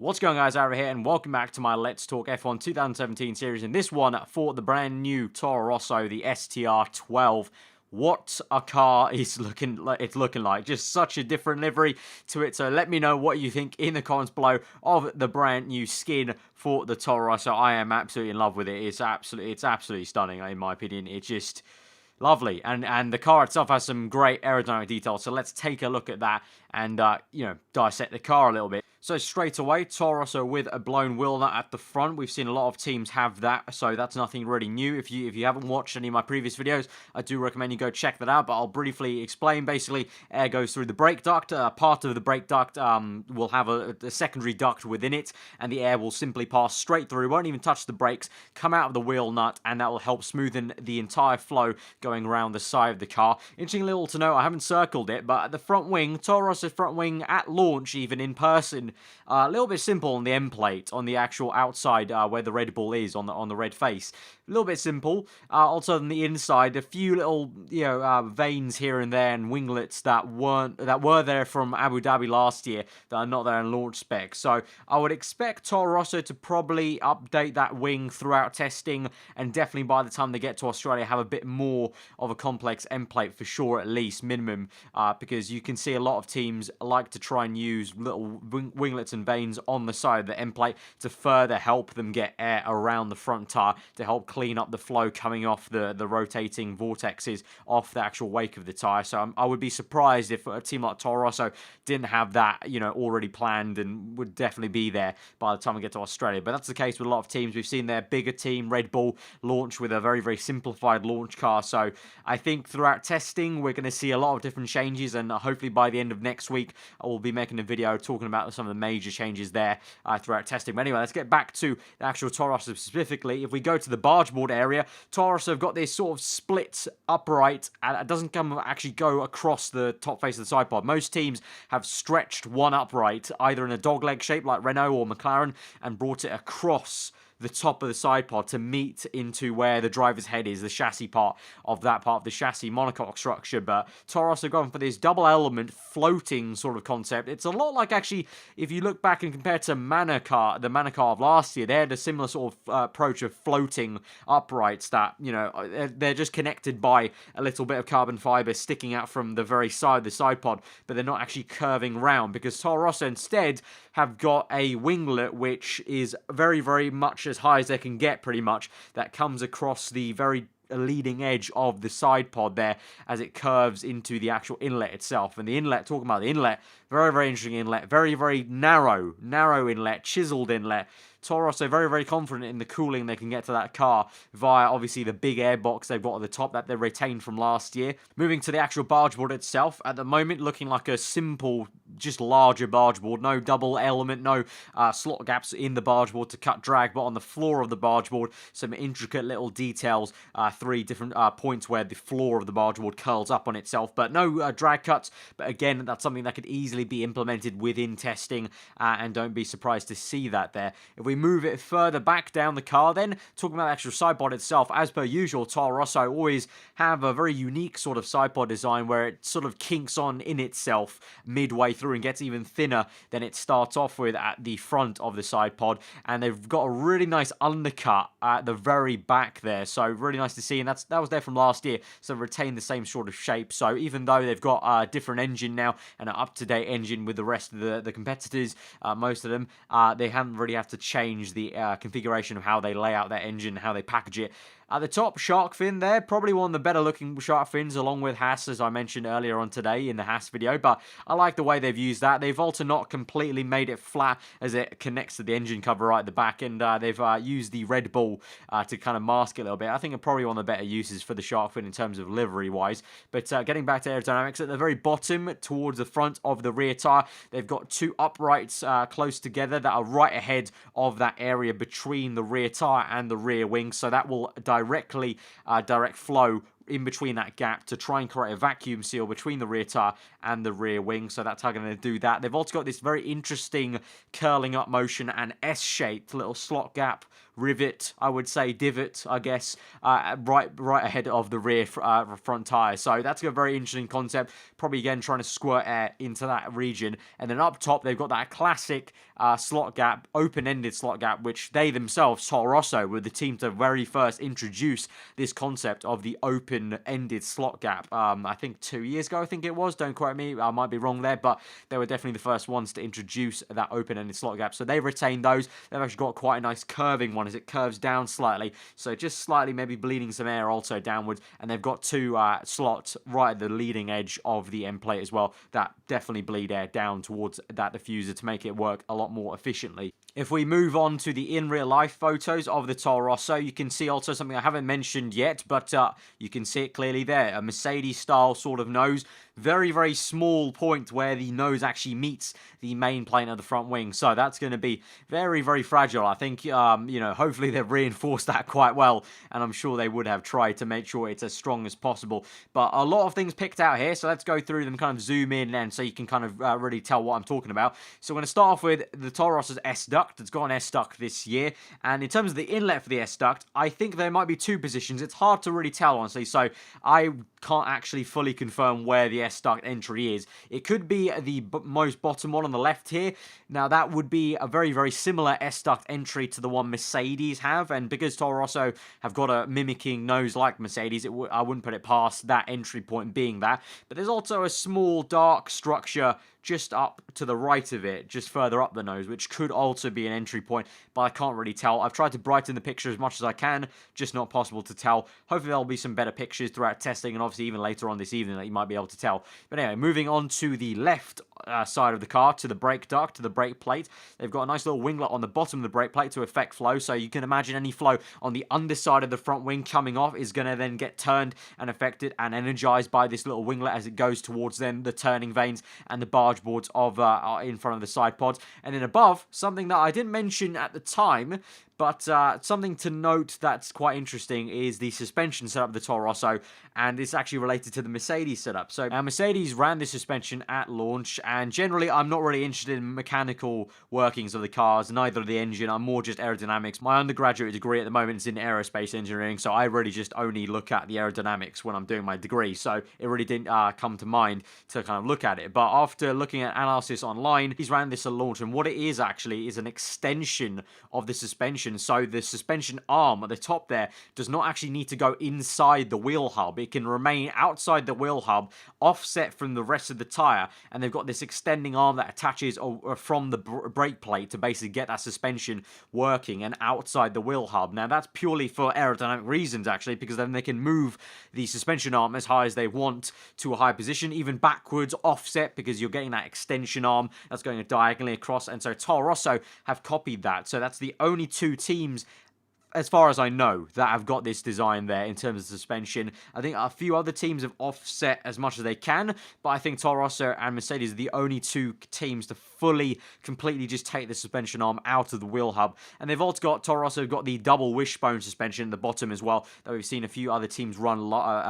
What's going on, guys? Aarava here, and welcome back to my Let's Talk F1 2017 series. In this one, for the brand new Toro Rosso, the STR12. What a car is looking like. Just such a different livery to it. So let me know what you think in the comments below of the brand new skin for the Toro Rosso. I am absolutely in love with it. It's absolutely stunning, in my opinion. It's just lovely, and the car itself has some great aerodynamic details, so let's take a look at that and dissect the car a little bit. So straight away, Toro Rosso with a blown wheel nut at the front. We've seen a lot of teams have that, so that's nothing really new. If you haven't watched any of my previous videos, I do recommend you go check that out, but I'll briefly explain. Basically, air goes through the brake duct. Part of the brake duct will have a secondary duct within it, and the air will simply pass straight through, won't even touch the brakes, come out of the wheel nut, and that will help smoothen the entire flow going around the side of the car. Interesting little to know, I haven't circled it, but at the front wing, Toro Rosso's front wing at launch, even in person, a little bit simple on the end plate, on the actual outside where the Red Bull is, on the red face. A little bit simple. Also on the inside, a few little veins here and there and winglets that were there from Abu Dhabi last year that are not there in launch spec. So I would expect Toro Rosso to probably update that wing throughout testing, and definitely by the time they get to Australia have a bit more of a complex end plate for sure, at least minimum, because you can see a lot of teams like to try and use little winglets and vanes on the side of the end plate to further help them get air around the front tire to help clean up the flow coming off the rotating vortexes off the actual wake of the tire. So I would be surprised if a team like Toro Rosso didn't have that, already planned, and would definitely be there by the time we get to Australia. But that's the case with a lot of teams. We've seen their bigger team, Red Bull, launch with a very, very simplified launch car. So I think throughout testing, we're going to see a lot of different changes, and hopefully by the end of next week, I will be making a video talking about some of the major changes there throughout testing. But anyway, let's get back to the actual Toro Rosso specifically. If we go to the barge board area, Toro Rosso have got this sort of split upright, and it doesn't actually go across the top face of the side pod. Most teams have stretched one upright, either in a dogleg shape like Renault or McLaren, and brought it across the top of the side pod to meet into where the driver's head is, the chassis part of the chassis monocoque structure. But Toro Rosso have gone for this double element floating sort of concept. It's a lot like, actually, if you look back and compare to the Manor car of last year, they had a similar sort of approach of floating uprights that, they're just connected by a little bit of carbon fiber sticking out from the very side of the side pod, but they're not actually curving round, because Toro Rosso instead have got a winglet which is very, very much as high as they can get, pretty much, that comes across the very leading edge of the side pod there as it curves into the actual inlet itself. And the inlet, talking about the inlet, very, very interesting inlet, very, very narrow inlet, chiseled inlet. Toro Rosso very, very confident in the cooling they can get to that car via, obviously, the big air box they've got at the top that they retained from last year. Moving to the actual barge board itself, at the moment looking like a simple, just larger barge board. No double element, no slot gaps in the barge board to cut drag, but on the floor of the barge board, some intricate little details, 3 different points where the floor of the barge board curls up on itself, but no drag cuts. But again, that's something that could easily be implemented within testing, and don't be surprised to see that there. If we move it further back down the car, then talking about the actual side pod itself, as per usual, Toro Rosso always have a very unique sort of side pod design where it sort of kinks on in itself midway through and gets even thinner than it starts off with at the front of the side pod. And they've got a really nice undercut at the very back there, so really nice to see. And that was there from last year, so retained the same sort of shape. So even though they've got a different engine now, and an up-to-date engine with the rest of the competitors, most of them, they haven't really had to change the configuration of how they lay out their engine, how they package it. At the top, shark fin there, probably one of the better looking shark fins, along with Haas, as I mentioned earlier on today in the Haas video, but I like the way they've used that. They've also not completely made it flat as it connects to the engine cover right at the back, and they've used the Red Bull to kind of mask it a little bit. I think it's probably one of the better uses for the shark fin in terms of livery-wise. But getting back to aerodynamics, at the very bottom, towards the front of the rear tyre, they've got 2 uprights close together that are right ahead of that area between the rear tyre and the rear wing, so that will direct flow in between that gap to try and create a vacuum seal between the rear tire and the rear wing. So that's how they're going to do that. They've also got this very interesting curling up motion and S-shaped little slot gap rivet, I would say, divot, I guess, right ahead of the rear front tire. So that's a very interesting concept. Probably, again, trying to squirt air into that region. And then up top, they've got that classic slot gap, open-ended slot gap, which they themselves, Toro Rosso, were the team to very first introduce this concept of the open-ended slot gap. I think 2 years ago, I think it was. Don't quote me, I might be wrong there, but they were definitely the first ones to introduce that open-ended slot gap. So they've retained those. They've actually got quite a nice curving one as it curves down slightly. So just slightly maybe bleeding some air also downwards. And they've got two slots right at the leading edge of the end plate as well that definitely bleed air down towards that diffuser to make it work a lot more efficiently. If we move on to the in real life photos of the Toro Rosso, you can see also something I haven't mentioned yet, but you can see it clearly there. A Mercedes style sort of nose. Very, very small point where the nose actually meets the main plane of the front wing. So that's going to be very, very fragile. I think, hopefully they've reinforced that quite well. And I'm sure they would have tried to make sure it's as strong as possible. But a lot of things picked out here. So let's go through them, kind of zoom in and so you can kind of really tell what I'm talking about. So we're going to start off with the Toro Rosso's S-duct. It's got an S-duct this year. And in terms of the inlet for the S-duct, I think there might be two positions. It's hard to really tell, honestly. So I can't actually fully confirm where the S-duct entry is. It could be the most bottom one on the left here. Now, that would be a very, very similar S-duct entry to the one Mercedes have, and because Toro Rosso have got a mimicking nose like Mercedes, I wouldn't put it past that entry point being that. But there's also a small dark structure just up to the right of it, just further up the nose, which could also be an entry point, but I can't really tell. I've tried to brighten the picture as much as I can, just not possible to tell. Hopefully there'll be some better pictures throughout testing, and obviously even later on this evening that you might be able to tell. But anyway, moving on to the left side of the car, to the brake duct, to the brake plate. They've got a nice little winglet on the bottom of the brake plate to affect flow, so you can imagine any flow on the underside of the front wing coming off is going to then get turned and affected and energized by this little winglet as it goes towards then the turning vanes and the barge boards of in front of the side pods. And then above, something that I didn't mention at the time, but something to note that's quite interesting is the suspension setup of the Toro Rosso, and it's actually related to the Mercedes setup. So Mercedes ran the suspension at launch, and generally I'm not really interested in mechanical workings of the cars, neither the engine. I'm more just aerodynamics. My undergraduate degree at the moment is in aerospace engineering, so I really just only look at the aerodynamics when I'm doing my degree, so it really didn't come to mind to kind of look at it. But after looking at analysis online, he's ran this at launch, and what it is actually is an extension of the suspension. So the suspension arm at the top there does not actually need to go inside the wheel hub. It can remain outside the wheel hub, offset from the rest of the tyre, and they've got this extending arm that attaches from the brake plate to basically get that suspension working and outside the wheel hub. Now that's purely for aerodynamic reasons actually, because then they can move the suspension arm as high as they want to a high position, even backwards, offset, because you're getting that extension arm that's going diagonally across. And so Toro Rosso have copied that. So that's the only two teams, as far as I know, that have got this design there in terms of suspension. I think a few other teams have offset as much as they can, but I think Toro Rosso and Mercedes are the only two teams to completely just take the suspension arm out of the wheel hub. And they've also got, Toro Rosso have got the double wishbone suspension at the bottom as well, that we've seen a few other teams run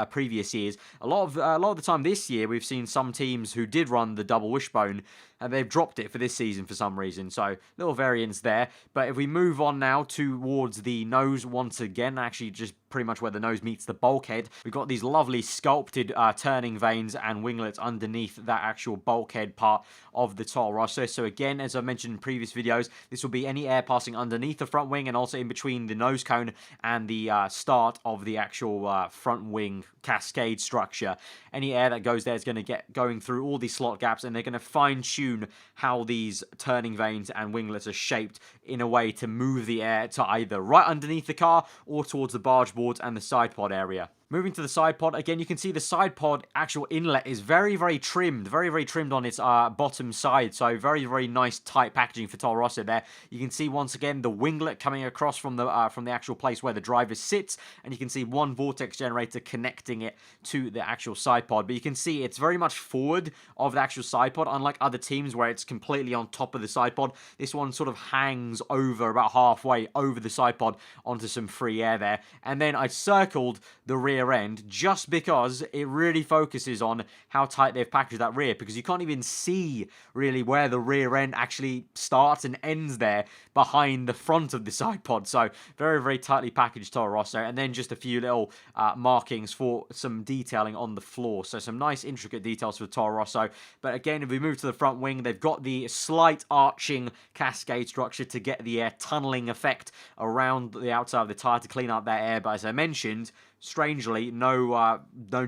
previous years. A lot of the time this year, we've seen some teams who did run the double wishbone, and they've dropped it for this season for some reason. So, little variance there. But if we move on now towards the nose once again, actually just pretty much where the nose meets the bulkhead, we've got these lovely sculpted turning vanes and winglets underneath that actual bulkhead part of the Toro Rosso. So again, as I mentioned in previous videos, this will be any air passing underneath the front wing and also in between the nose cone and the start of the actual front wing cascade structure. Any air that goes there is going to get going through all these slot gaps, and they're going to fine-tune how these turning vanes and winglets are shaped in a way to move the air to either right underneath the car or towards the barge boards and the side pod area. Moving to the side pod, again, you can see the side pod actual inlet is very, very trimmed on its bottom side. So very, very nice tight packaging for Toro Rosso there. You can see once again the winglet coming across from the actual place where the driver sits, and you can see one vortex generator connecting it to the actual side pod. But you can see it's very much forward of the actual side pod, unlike other teams where it's completely on top of the side pod. This one sort of hangs over about halfway over the side pod onto some free air there. And then I circled the rear rear end, just because it really focuses on how tight they've packaged that rear, because you can't even see really where the rear end actually starts and ends there behind the front of the side pod. So very, very tightly packaged Toro Rosso, and then just a few little markings for some detailing on the floor. So some nice intricate details for Toro Rosso. But again, if we move to the front wing, they've got the slight arching cascade structure to get the air tunneling effect around the outside of the tyre to clean up that air. But as I mentioned, strangely, no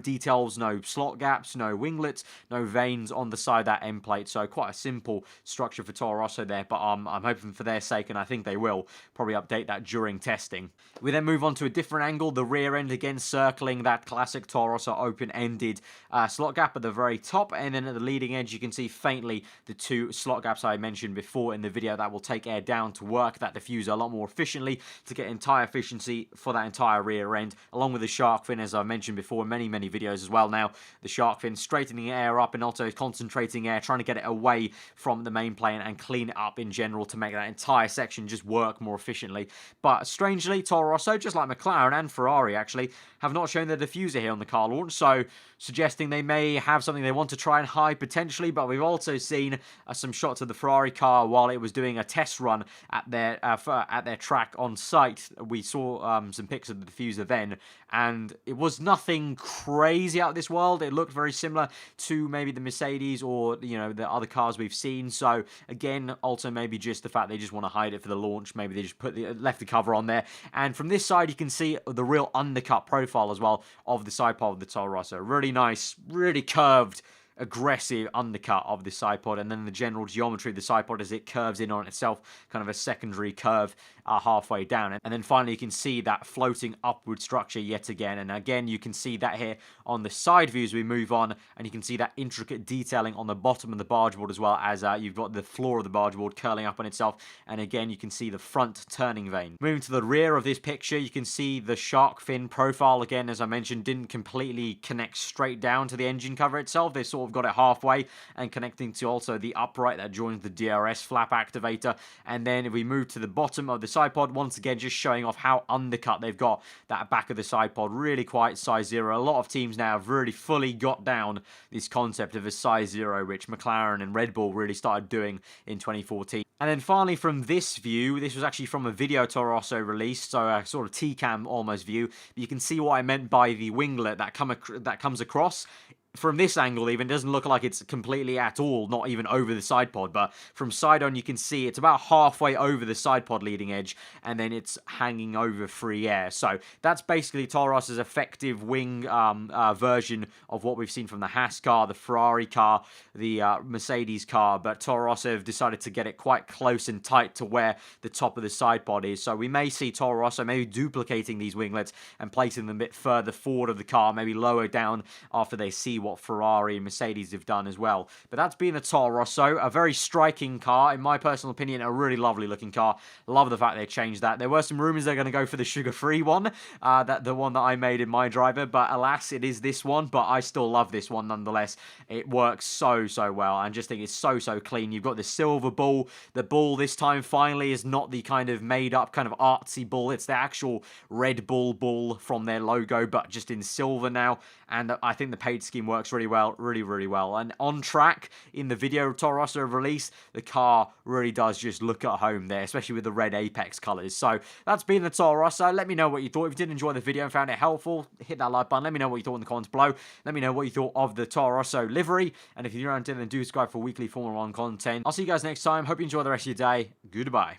details, no slot gaps, no winglets, no vanes on the side of that end plate. So quite a simple structure for Toro Rosso there, but I'm hoping for their sake, and I think they will probably update that during testing. We then move on to a different angle, the rear end again circling that classic Toro Rosso open-ended slot gap at the very top, and then at the leading edge you can see faintly the two slot gaps I mentioned before in the video that will take air down to work that diffuser a lot more efficiently to get entire efficiency for that entire rear end, along with the shark fin, as I mentioned before in many videos as well now. The shark fin straightening air up and also concentrating air, trying to get it away from the main plane and clean it up in general to make that entire section just work more efficiently. But strangely, Toro Rosso, just like McLaren and Ferrari actually, have not shown the diffuser here on the car launch, so suggesting they may have something they want to try and hide potentially. But we've also seen some shots of the Ferrari car while it was doing a test run at their track on site. We saw some pics of the diffuser then, and it was nothing crazy out of this world. It looked very similar to maybe the Mercedes or, you know, the other cars we've seen. So again, also maybe just the fact they just want to hide it for the launch. Maybe they just left the cover on there. And from this side, you can see the real undercut profile as well of the side pod of the Toro Rosso. Really nice, really curved, aggressive undercut of the side pod, and then the general geometry of the side pod as it curves in on itself, kind of a secondary curve halfway down. And then finally you can see that floating upward structure yet again, and again you can see that here on the side view as we move on, and you can see that intricate detailing on the bottom of the barge board as well, as you've got the floor of the barge board curling up on itself, and again you can see the front turning vane. Moving to the rear of this picture, you can see the shark fin profile again, as I mentioned, didn't completely connect straight down to the engine cover itself. They sort of got it halfway and connecting to also the upright that joins the DRS flap activator. And then if we move to the bottom of the side pod, once again just showing off how undercut they've got that back of the side pod, really quite size zero. A lot of teams now have really fully got down this concept of a size zero, which McLaren and Red Bull really started doing in 2014. And then finally from this view, this was actually from a video Toro Rosso released, so a sort of T-cam almost view. But you can see what I meant by the winglet that comes across. From this angle even, it doesn't look like it's completely at all, not even over the side pod, but from side on you can see it's about halfway over the side pod leading edge, and then it's hanging over free air. So that's basically Toro Rosso's effective wing version of what we've seen from the Haas car, the Ferrari car, the Mercedes car, but Toro Rosso have decided to get it quite close and tight to where the top of the side pod is. So we may see Toro Rosso maybe duplicating these winglets and placing them a bit further forward of the car, maybe lower down after they see what Ferrari and Mercedes have done as well. But that's been the Toro Rosso, a very striking car, in my personal opinion, a really lovely looking car. Love the fact they changed that. There were some rumors they're going to go for the sugar-free one, the one that I made in my driver, but alas, it is this one, but I still love this one nonetheless. It works so well, and just think it's so clean. You've got the silver bull. The bull this time finally is not the kind of made-up, kind of artsy bull. It's the actual Red Bull bull from their logo, but just in silver now, and I think the paint scheme works really well, really well. And on track, in the video Toro Rosso released, the car really does just look at home there, especially with the red apex colours. So that's been the Toro Rosso. Let me know what you thought. If you did enjoy the video and found it helpful, hit that like button. Let me know what you thought in the comments below. Let me know what you thought of the Toro Rosso livery. And if you're new around, then do subscribe for weekly Formula 1 content. I'll see you guys next time. Hope you enjoy the rest of your day. Goodbye.